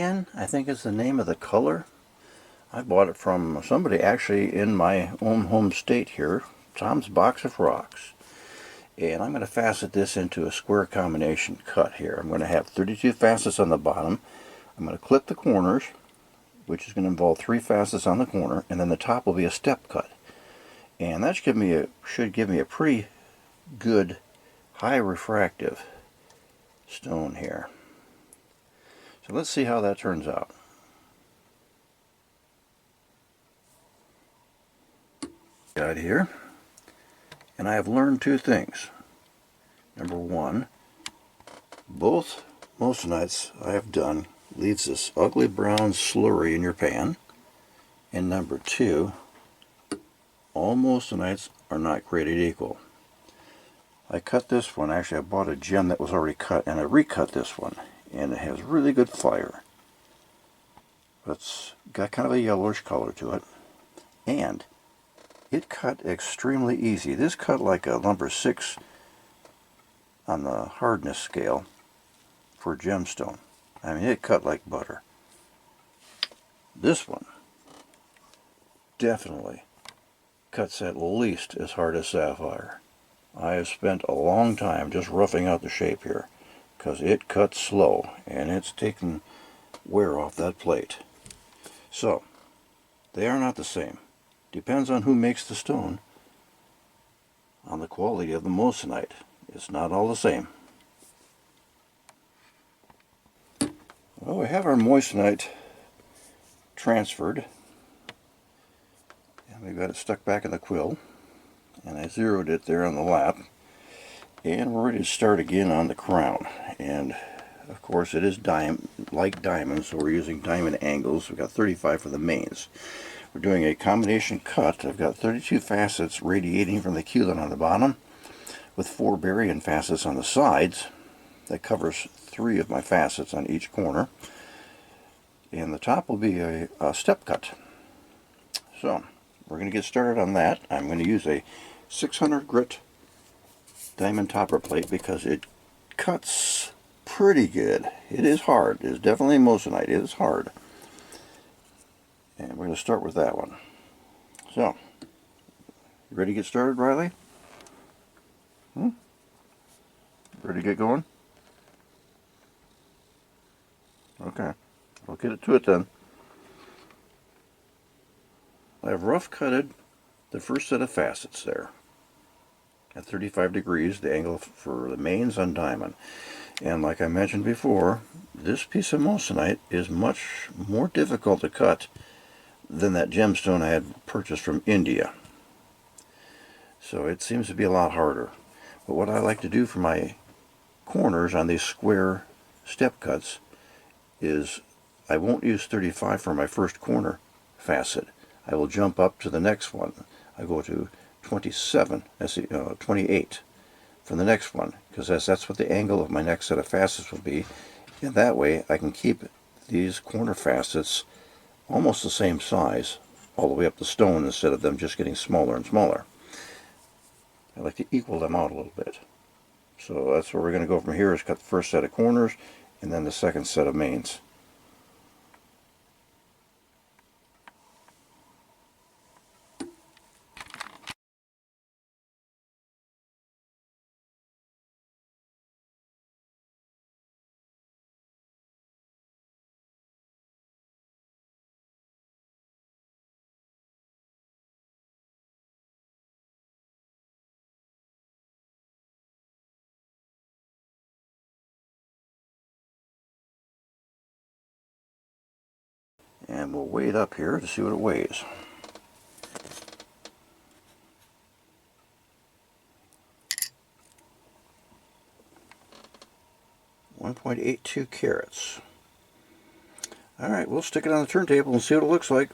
Tan, I think is the name of the color. I bought it from somebody actually in my own home state here, Tom's Box of Rocks. And I'm going to facet this into a square combination cut here. I'm going to have 32 facets on the bottom. I'm going to clip the corners, which is going to involve 3 facets on the corner, and then the top will be a step cut. And that should give me a pretty good high refractive stone here. So let's see how that turns out. Got here, and I have learned 2 things. Number 1, both Moissanites I have done leaves this ugly brown slurry in your pan. And number 2, all Moissanites are not created equal. I cut this one, actually I bought a gem that was already cut, and I recut this one, and it has really good fire. It's got kind of a yellowish color to it, and it cut extremely easy. This cut like a number 6 on the hardness scale for gemstone. I mean, it cut like butter. This one definitely cuts at least as hard as sapphire. I have spent a long time just roughing out the shape here because it cuts slow and it's taking wear off that plate. So they are not the same. Depends on who makes the stone, on the quality of the moissanite. It's not all the same. Well, we have our moissanite transferred, and we've got it stuck back in the quill, and I zeroed it there on the lap, and we're ready to start again on the crown. And of course it is like diamonds, so we're using diamond angles. We've got 35 for the mains. We're doing a combination cut. I've got 32 facets radiating from the Q-line on the bottom with 4 baryon facets on the sides. That covers 3 of my facets on each corner. And the top will be a step cut. So we're going to get started on that. I'm going to use a 600 grit diamond topper plate because it cuts pretty good. It is hard. It is definitely moissanite. It is hard. And we're going to start with that one. So, you ready to get started, Riley? Ready to get going? Okay, I'll get to it then. I've rough cutted the first set of facets there at 35 degrees, the angle for the mains on diamond. And like I mentioned before, this piece of moissanite is much more difficult to cut than that gemstone I had purchased from India. So it seems to be a lot harder. But what I like to do for my corners on these square step cuts is I won't use 35 for my first corner facet. I will jump up to the next one. I go to 27, 28 for the next one, because that's what the angle of my next set of facets will be. And that way I can keep these corner facets almost the same size all the way up the stone instead of them just getting smaller and smaller. I like to equal them out a little bit. So that's where we're going to go from here, is cut the first set of corners and then the second set of mains. And we'll weigh it up here to see what it weighs. .82 carats. Alright, we'll stick it on the turntable and see what it looks like.